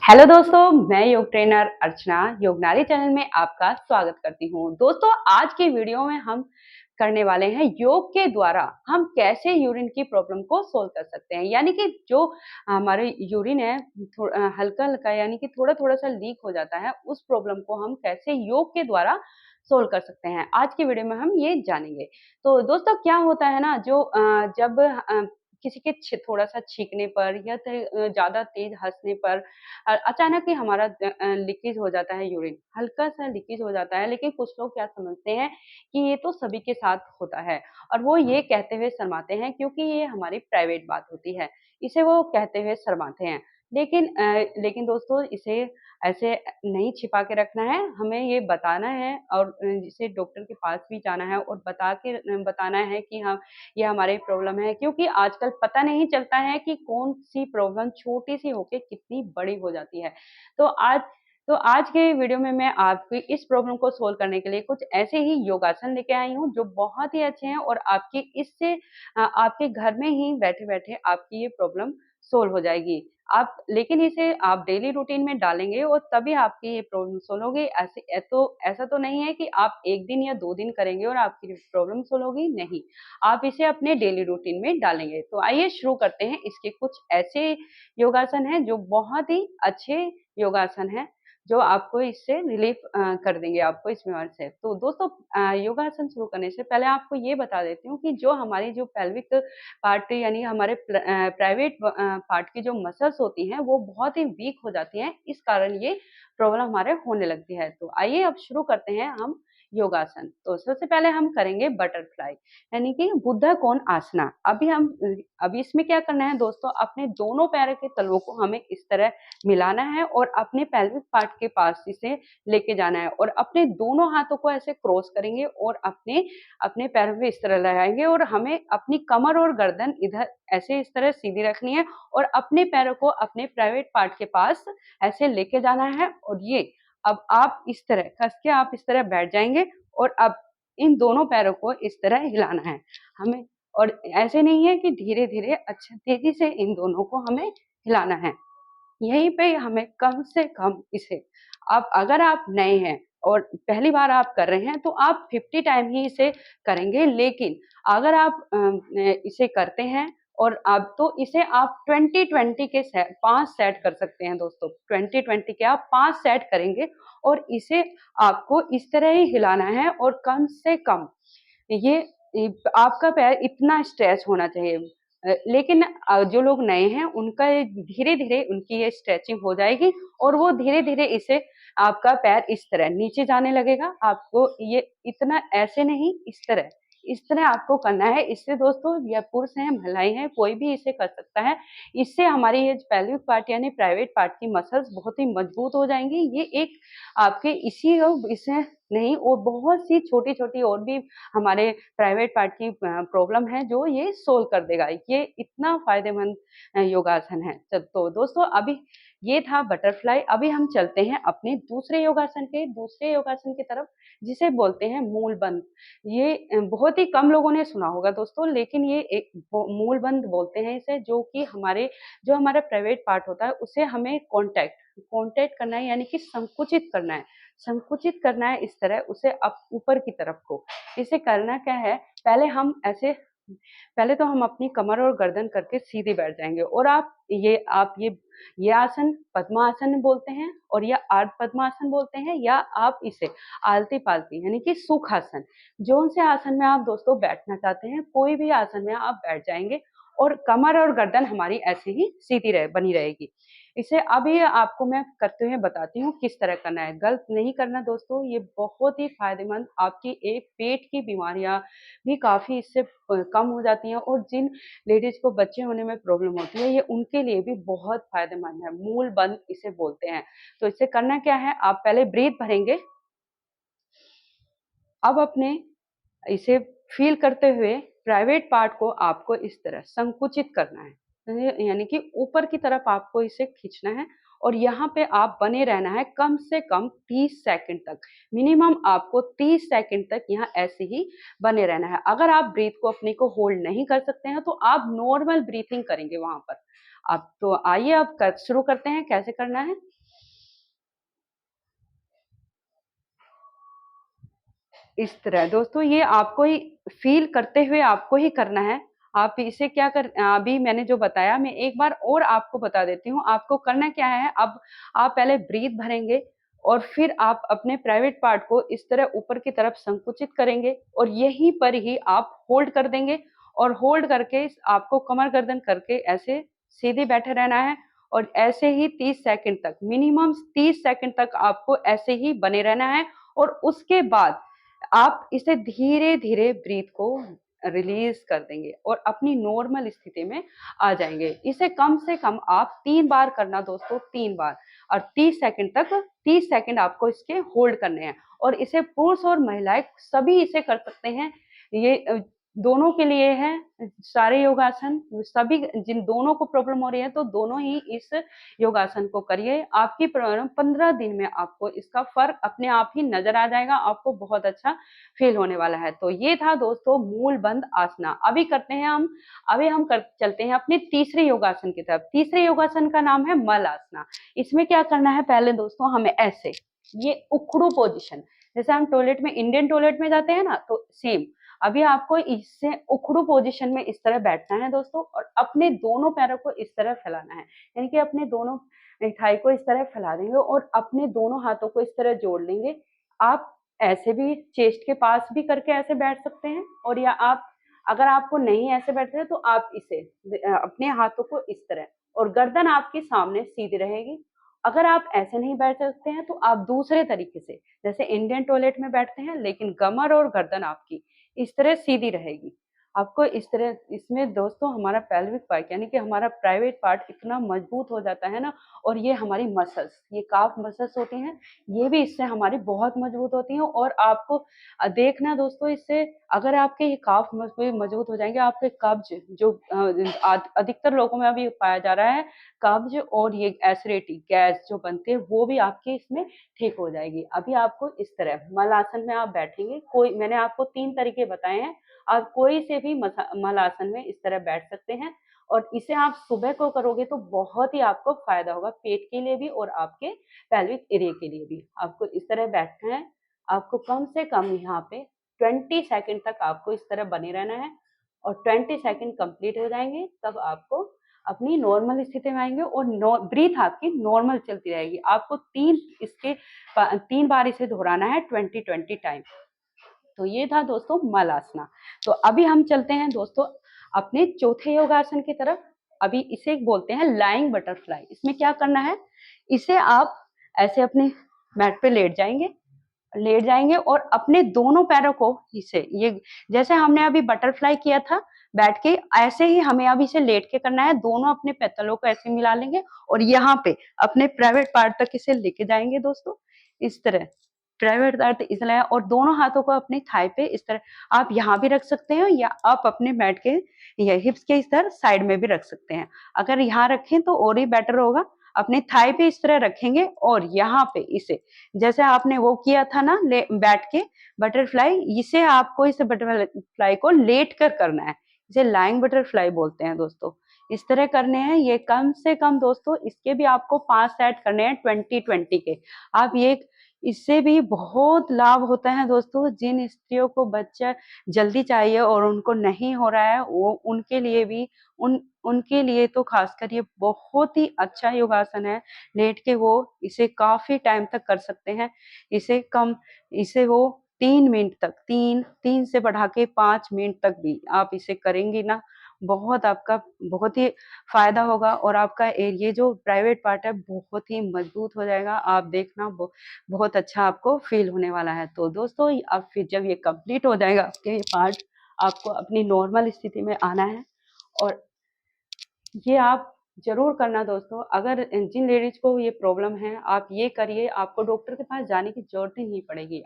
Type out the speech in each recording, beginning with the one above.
Hello दोस्तों, मैं योग ट्रेनर अर्चना योगनारी चैनल में आपका स्वागत करती हूँ। दोस्तों, आज की वीडियो में हम करने वाले हैं योग के द्वारा हम कैसे यूरिन की प्रॉब्लम को सोल्व कर सकते हैं। यानी कि जो हमारे यूरिन है हल्का-हल्का यानी कि थोड़ा-थोड़ा सा लीक हो जाता है, उस प्रॉब्लम को हम कैसे योग के द्वारा सोल्व कर सकते हैं। आज की वीडियो में हम ये जानेंगे। तो दोस्तों क्या होता है ना जब किसी के थोड़ा-सा छींकने पर या ज़्यादा तेज़ हँसने पर अचानक ही हमारा लीकेज हो जाता है यूरिन, हल्का-सा लीकेज हो जाता है, लेकिन कुछ लोग क्या समझते हैं कि ये तो सभी के साथ होता है और वो ये कहते हुए शर्माते हैं क्योंकि ये हमारी प्राइवेट बात होती है, इसे वो कहते हुए शर्माते हैं। लेकिन दोस्तों इसे ऐसे नहीं छिपा के रखना है, हमें ये बताना है और इसे डॉक्टर के पास भी जाना है और बताना है कि हाँ, ये हमारी प्रॉब्लम है क्योंकि आजकल पता नहीं चलता है कि कौन-सी प्रॉब्लम छोटी-सी होके कितनी बड़ी हो जाती है। तो आज तो आज के वीडियो में मैं आपकी इस प्रॉब्लम को सॉल्व करने के लिए कुछ ऐसे ही योगासन लेके आई हूँ, जो बहुत ही अच्छे हैं और आपकी इससे आपके घर में ही बैठे-बैठे आपकी ये प्रॉब्लम सॉल्व हो जाएगी। लेकिन इसे आप डेली रूटीन में डालेंगे और तभी आपकी ये प्रॉब्लम सॉल्व होगी। ऐसा तो नहीं है कि आप 1 दिन या 2 दिन करेंगे और आपकी प्रॉब्लम सॉल्व होगी, नहीं। आप इसे अपने डेली रूटीन में डालेंगे। तो आइए शुरू करते हैं। इसके कुछ ऐसे योगासन हैं जो बहुत ही अच्छे योगासन हैं, जो आपको इससे रिलीफ कर देंगे आपको इस बीमारी से। तो दोस्तों योगासन शुरू करने से पहले आपको ये बता देती हूँ कि जो हमारी जो पेल्विक पार्ट यानी हमारे प्राइवेट पार्ट की जो मसल्स होती हैं, वो बहुत ही वीक हो जाती हैं। इस कारण ये प्रॉब्लम हमारे होने लगती है। तो आइए अब शुरू करते हैं हम योगासन। तो सबसे पहले हम करेंगे बटरफ्लाई यानी कि बुद्धा कोण आसना। अभी इसमें क्या करना है दोस्तों, अपने दोनों पैरों के तलवों को हमें इस तरह मिलाना है और अपने पेल्विक पार्ट के पास इसे लेके जाना है और अपने दोनों हाथों को ऐसे क्रॉस करेंगे और अपने अपने पैरों पे इस तरह लगाएँगे और हमें अपनी कमर और गर्दन इधर ऐसे इस तरह सीधी रखनी है और अपने पैरों को अपने प्राइवेट पार्ट के पास ऐसे लेके जाना है और ये अब आप इस तरह कस के आप इस तरह बैठ जाएँगे और अब इन दोनों पैरों को इस तरह हिलाना है हमें और ऐसे नहीं है कि धीरे-धीरे अच्छा तेज़ी से इन दोनों को हमें हिलाना है। यहीं पे हमें कम से कम इसे अब अगर आप नए हैं और पहली बार आप कर रहे हैं तो आप 50 टाइम ही इसे करेंगे। लेकिन अगर आप इसे करते हैं और अब तो इसे आप 20-20 के 5 सेट कर सकते हैं दोस्तों। 20-20 के आप 5 सेट करेंगे और इसे आपको इस तरह ही हिलाना है और कम से कम ये आपका पैर इतना स्ट्रेच होना चाहिए। लेकिन जो लोग नए हैं उनका ये धीरे-धीरे उनकी ये स्ट्रेचिंग हो जाएगी और वो धीरे-धीरे इसे आपका पैर इस तरह नीचे जाने लगेगा। आपको ये इतना ऐसे नहीं इस तरह आपको करना है। इससे दोस्तों या पुरुष हैं, महिलाएँ हैं, कोई भी इसे कर सकता है। इससे हमारी ये पेल्विक पार्ट यानी प्राइवेट पार्ट की मसल्स बहुत ही मजबूत हो जाएँगी। ये एक आपके इसी इससे नहीं और बहुत सी छोटी-छोटी और भी हमारे प्राइवेट पार्ट की प्रॉब्लम है जो ये सोल्व कर देगा। ये इतना फ़ायदेमंद योगासन है। तो दोस्तों अभी ये था बटरफ्लाई, अभी हम चलते हैं अपने दूसरे योगासन की तरफ जिसे बोलते हैं मूलबंध। ये बहुत ही कम लोगों ने सुना होगा दोस्तों, लेकिन ये एक वो मूलबंध बोलते हैं इसे जो हमारा प्राइवेट पार्ट होता है उसे हमें कॉन्टैक्ट करना है यानी कि संकुचित करना है इस तरह उसे ऊपर की तरफ को। इसे करना क्या है, पहले तो हम अपनी कमर और गर्दन करके सीधे बैठ जाएँगे और ये आसन पद्मासन बोलते हैं और या अर्ध पद्मासन बोलते हैं या आप इसे आलती-पालती यानी कि सुखासन, जौन-से आसन में आप दोस्तों बैठना चाहते हैं, कोई भी आसन में आप बैठ जाएँगे और कमर और गर्दन हमारी ऐसे ही सीधी बनी रहेगी। इसे अभी आपको मैं करते हुए बताती हूँ किस तरह करना है। गलत नहीं करना दोस्तों, ये बहुत ही फ़ायदेमंद आपकी एक पेट की बीमारियाँ भी काफ़ी इससे कम हो जाती हैं और जिन लेडीज़ को बच्चे होने में प्रॉब्लम होती है, ये उनके लिए भी बहुत फ़ायदेमंद है। मूल बंध इसे बोलते हैं। तो इसे करना क्या है, आप पहले ब्रीथ भरेंगे। अब अपने इसे फ़ील करते हुए प्राइवेट पार्ट को आपको इस तरह संकुचित करना है। यानी कि ऊपर की तरफ आपको इसे खींचना है और यहाँ पे आप बने रहना है कम से कम 30 सेकंड तक। मिनिमम आपको 30 सेकंड तक यहाँ ऐसे ही बने रहना है। अगर आप ब्रीथ को अपने को होल्ड नहीं कर सकते हैं, तो आप नॉर्मल ब्रीथिंग करेंगे वहाँ पर। आप तो आइए अब शुरू करते हैं, कैसे करना है। इस तरह दोस्तों, ये आपको ही फील करते हुए आपको ही करना है। आप इसे क्या कर अभी मैंने जो बताया, मैं एक बार और आपको बता देती हूँ। आपको करना क्या है, अब आप पहले ब्रीथ भरेंगे और फिर आप अपने प्राइवेट पार्ट को इस तरह ऊपर की तरफ संकुचित करेंगे और यहीं पर ही आप होल्ड कर देंगे और होल्ड करके आपको कमर गर्दन करके ऐसे सीधे बैठे रहना है और ऐसे ही 30 सेकंड तक, मिनिमम 30 सेकंड तक आपको ऐसे ही बने रहना है। और उसके बाद आप इसे धीरे-धीरे ब्रीथ को रिलीज़ कर देंगे और अपनी नॉर्मल स्थिति में आ जाएँगे। इसे कम से कम आप 3 बार करना दोस्तों, 3 बार, और 30 सेकंड तक, 30 सेकंड आपको इसके होल्ड करने हैं। और इसे पुरुष और महिलाएँ सभी इसे कर सकते हैं। ये दोनों के लिए है सारे योगासन, सभी जिन दोनों को प्रॉब्लम हो रही है तो दोनों ही इस योगासन को करिए। आपकी प्रॉब्लम 15 दिन में आपको इसका फ़र्क अपने आप ही नज़र आ जाएगा, आपको बहुत अच्छा फ़ील होने वाला है। तो ये था दोस्तों मूल बंध आसना। अभी करते हैं हम, अभी हम कर चलते हैं अपने तीसरे योगासन की तरफ। तीसरे योगासन का नाम है मल आसना। इसमें क्या करना है, पहले दोस्तों हमें ऐसे, ये उखड़ू पोज़ीशन, जैसे हम टॉयलेट में, इंडियन टॉयलेट में जाते हैं ना, तो सेम अभी आपको इससे उखड़ू पोजीशन में इस तरह बैठना है दोस्तों और अपने दोनों पैरों को इस तरह फैलाना है। यानी कि अपने दोनों थाई को इस तरह फैला देंगे और अपने दोनों हाथों को इस तरह जोड़ लेंगे। आप ऐसे भी चेस्ट के पास भी करके ऐसे बैठ सकते हैं, और या आप अगर आपको नहीं ऐसे बैठते हैं तो आप इसे अपने हाथों को इस तरह, और गर्दन आपके सामने सीधी रहेगी। अगर आप ऐसे नहीं बैठ सकते हैं तो आप दूसरे तरीके से, जैसे इंडियन टॉयलेट में बैठते हैं लेकिन कमर और गर्दन आपकी इस तरह सीधी रहेगी। आपको इस तरह, इसमें दोस्तों हमारा पेल्विक पार्ट यानी कि हमारा प्राइवेट पार्ट इतना मजबूत हो जाता है ना, और ये हमारी मसल्स, ये काफ मसल्स होती हैं, ये भी इससे हमारी बहुत मजबूत होती हैं। और आपको देखना दोस्तों, इससे अगर आपके ये काफ मसल्स मजबूत हो जाएंगे, आपके कब्ज जो अधिकतर लोगों में अभी पाया जा रहा है, कब्ज और ये एसिडिटी गैस जो बनती है वो भी आपकी इसमें ठीक हो जाएगी। अभी आपको इस तरह मलासन में आप बैठेंगे, कोई, मैंने आपको 3 तरीके बताए हैं, आप कोई से भी मलासन में इस तरह बैठ सकते हैं। और इसे आप सुबह को करोगे तो बहुत ही आपको फ़ायदा होगा, पेट के लिए भी और आपके पेल्विक एरिया के लिए भी। आपको इस तरह बैठना है, आपको कम से कम यहाँ पे 20 सेकंड तक आपको इस तरह बने रहना है और 20 सेकंड कंप्लीट हो जाएँगे तब आपको अपनी नॉर्मल स्थिति में आएँगे और ब्रीथ आपकी नॉर्मल चलती रहेगी। आपको 3 बार इसे दोहराना है 20-20 टाइम। तो ये था दोस्तों मल आसना। तो अभी हम चलते हैं दोस्तों अपने चौथे योगासन की तरफ। अभी इसे बोलते हैं लाइंग बटरफ्लाई। इसमें क्या करना है, इसे आप ऐसे अपने मैट पे लेट जाएंगे और अपने दोनों पैरों को इसे, ये जैसे हमने अभी बटरफ्लाई किया था बैठ के, ऐसे ही हमें अब इसे लेट के करना है। दोनों अपने पैतलों को ऐसे मिला लेंगे और यहाँ पे अपने प्राइवेट पार्ट तक इसे लेके जाएंगे दोस्तों, इस तरह प्राइवेट पार्ट इसलिए, और दोनों हाथों को अपनी थाई पे इस तरह आप यहाँ भी रख सकते हैं या आप अपने मैट के या हिप्स के इस तरह साइड में भी रख सकते हैं। अगर यहाँ रखें तो और ही बेटर होगा। अपने थाई पे इस तरह रखेंगे और यहाँ पे इसे, जैसे आपने वो किया था ना बैठ के बटरफ्लाई, इसे आपको इसे बटरफ्लाई को लेट कर करना है। इसे लाइंग बटरफ्लाई बोलते हैं दोस्तों। इस तरह करने हैं ये, कम से कम दोस्तों इसके भी आपको 5 सेट करने हैं 20-20 के। आप ये, इससे भी बहुत लाभ होता है दोस्तों। जिन स्त्रियों को बच्चा जल्दी चाहिए और उनको नहीं हो रहा है, वो उनके लिए भी, उनके लिए तो खासकर ये बहुत ही अच्छा योगासन है। लेट के वो इसे काफी टाइम तक कर सकते हैं। इसे वो 3 मिनट तक, 3 से बढ़ा के 5 मिनट तक भी आप इसे करेंगी ना, बहुत आपका बहुत ही फायदा होगा और आपका ये जो प्राइवेट पार्ट है बहुत ही मजबूत हो जाएगा। आप देखना बहुत अच्छा आपको फील होने वाला है। तो दोस्तों अब फिर जब ये कंप्लीट हो जाएगा आपके ये पार्ट, आपको अपनी नॉर्मल स्थिति में आना है और ये आप ज़रूर करना दोस्तों। अगर जिन लेडीज़ को ये प्रॉब्लम है, आप ये करिए, आपको डॉक्टर के पास जाने की ज़रूरत ही नहीं पड़ेगी।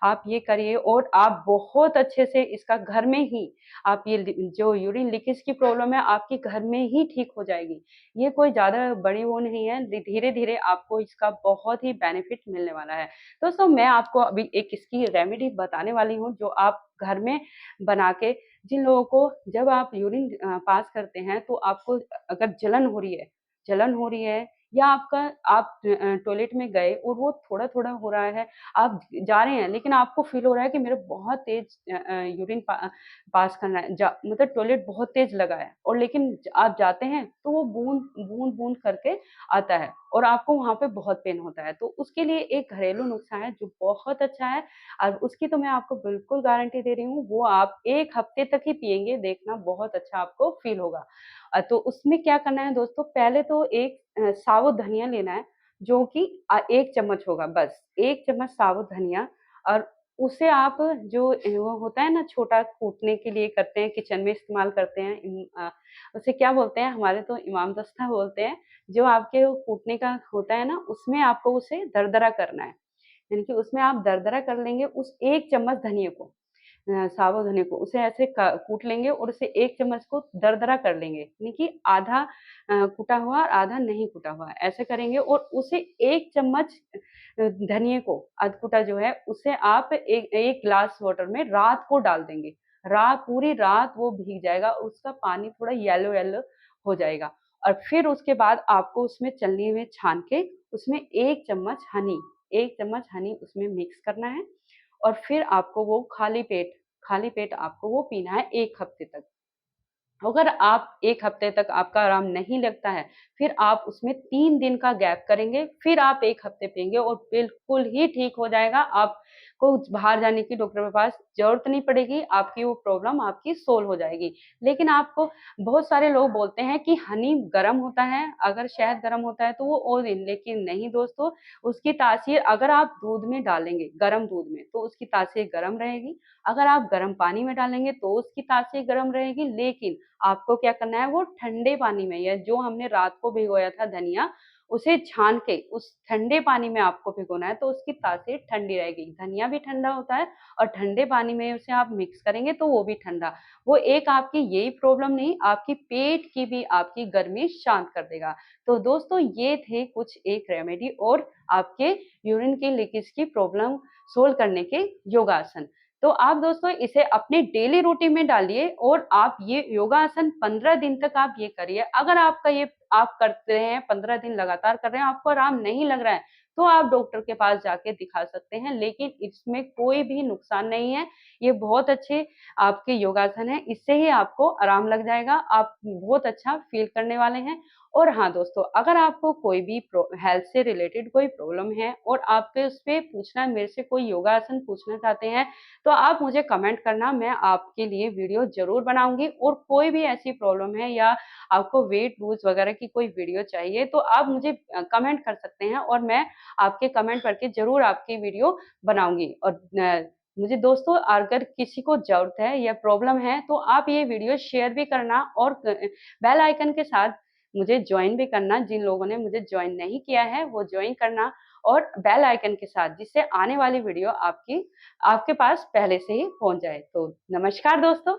आप ये करिए और आप बहुत अच्छे से इसका घर में ही, आप ये जो यूरिन लीकेज की प्रॉब्लम है आपकी घर में ही ठीक हो जाएगी। ये कोई ज़्यादा बड़ी वो नहीं है, धीरे-धीरे आपको इसका बहुत ही बेनिफिट मिलने वाला है। दोस्तों मैं आपको अभी एक इसकी रेमेडी बताने वाली हूँ जो आप घर में बना के जिन लोगों को जब आप यूरिन पास करते हैं तो आपको अगर जलन हो रही है या आप टॉयलेट में गए और वो थोड़ा-थोड़ा हो रहा है, आप जा रहे हैं लेकिन आपको फ़ील हो रहा है कि मेरा बहुत तेज़ यूरिन पास करना है, मतलब टॉयलेट बहुत तेज़ लगा है और लेकिन आप जाते हैं तो वो बूँद-बूँद करके आता है और आपको वहाँ पे बहुत पेन होता है। तो उसके लिए एक घरेलू नुस्खा है जो बहुत अच्छा है और उसकी तो मैं आपको बिल्कुल गारंटी दे रही हूँ, वो आप 1 हफ्ते तक ही पिएँगे, देखना बहुत अच्छा आपको फ़ील होगा। तो उसमें क्या करना है दोस्तों, पहले तो एक साबुत धनिया लेना है, जो कि 1 चम्मच होगा बस, 1 चम्मच साबुत धनिया और उसे आप जो वो होता है ना छोटा कूटने के लिए करते हैं, किचन में इस्तेमाल करते हैं उसे क्या बोलते हैं? हमारे तो इमामदस्ता बोलते हैं, जो आपके वो कूटने का होता है ना, उसमें आपको उसे दरदरा करना है। यानी कि उसमें आप दरदरा कर लेंगे उस 1 चम्मच धनिये को साबुत धनिये को, उसे ऐसे क कूट लेंगे और उसे 1 चम्मच को दरदरा कर लेंगे, यानी कि आधा कूटा हुआ और आधा नहीं कूटा हुआ, ऐसे करेंगे और उसे 1 चम्मच धनिये को अधकूटा जो है, उसे आप 1 ग्लास वाटर में रात को डाल देंगे। पूरी रात वो भीग जाएगा, उसका पानी थोड़ा येलो-येलो हो जाएगा और फिर उसके बाद आपको उसमें छलनी में छान के उसमें 1 चम्मच हनी उसमें मिक्स करना है और फिर आपको वो खाली पेट आपको वो पीना है 1 हफ्ते तक। अगर आप 1 हफ्ते तक आपका आराम नहीं लगता है, फिर आप उसमें 3 दिन का गैप करेंगे, फिर आप 1 हफ्ते पिएँगे और बिल्कुल ही ठीक हो जाएगा। आपको बाहर जाने की डॉक्टर के पास ज़रूरत नहीं पड़ेगी, आपकी वो प्रॉब्लम आपकी सॉल्व हो जाएगी। लेकिन आपको बहुत सारे लोग बोलते हैं कि हनी गरम होता है, अगर शहद गरम होता है तो वो और दिन लेकिन नहीं दोस्तों, उसकी तासीर अगर आप दूध में डालेंगे, गरम दूध में, तो उसकी तासीर गरम रहेगी। अगर आप गरम पानी में डालेंगे तो उसकी तासीर गरम रहेगी, लेकिन आपको क्या करना है वो ठंडे पानी में या जो हमने रात को भिगोया था धनिया, उसे छान के उस ठंडे पानी में आपको भिगोना है तो उसकी तासीर ठंडी रहेगी। धनिया भी ठंडा होता है और ठंडे पानी में उसे आप मिक्स करेंगे तो वो भी ठंडा। वो एक आपकी यही प्रॉब्लम नहीं, आपकी पेट की भी आपकी गर्मी शांत कर देगा। तो दोस्तों ये थे कुछ एक रेमेडी और आपके यूरिन के लीकेज की प्रॉब्लम सोल्व करने के योगासन। तो आप दोस्तों इसे अपने डेली रूटीन में डालिए और आप ये योगासन 15 दिन तक आप ये करिए। अगर आपका ये आप करते हैं 15 दिन लगातार कर रहे हैं, आपको आराम नहीं लग रहा है, तो आप डॉक्टर के पास जाके दिखा सकते हैं, लेकिन इसमें कोई भी नुकसान नहीं है। ये बहुत अच्छे आपके योगासन हैं, इससे ही आपको आराम लग जाएगा, आप बहुत अच्छा फ़ील करने वाले हैं। और हाँ दोस्तों, अगर आपको कोई भी हेल्थ से रिलेटेड कोई प्रॉब्लम है और आपके उस पे पूछना मेरे से कोई योगासन पूछना चाहते हैं, तो आप मुझे कमेंट करना, मैं आपके लिए वीडियो ज़रूर बनाऊँगी और कोई भी ऐसी प्रॉब्लम है या आपको वेट लूज़ वगैरह की कोई वीडियो चाहिए, तो आप मुझे कमेंट कर सकते हैं और मैं आपके कमेंट पढ़ के ज़रूर आपकी वीडियो बनाऊँगी। और मुझे दोस्तों अगर किसी को ज़रूरत है या प्रॉब्लम है, तो आप ये वीडियो शेयर भी करना और बेल आइकन के साथ मुझे जॉइन भी करना। जिन लोगों ने मुझे जॉइन नहीं किया है, वो जॉइन करना और बेल आइकन के साथ, जिससे आने वाली वीडियो आपके पास पहले से ही पहुँच जाए। तो नमस्कार दोस्तों।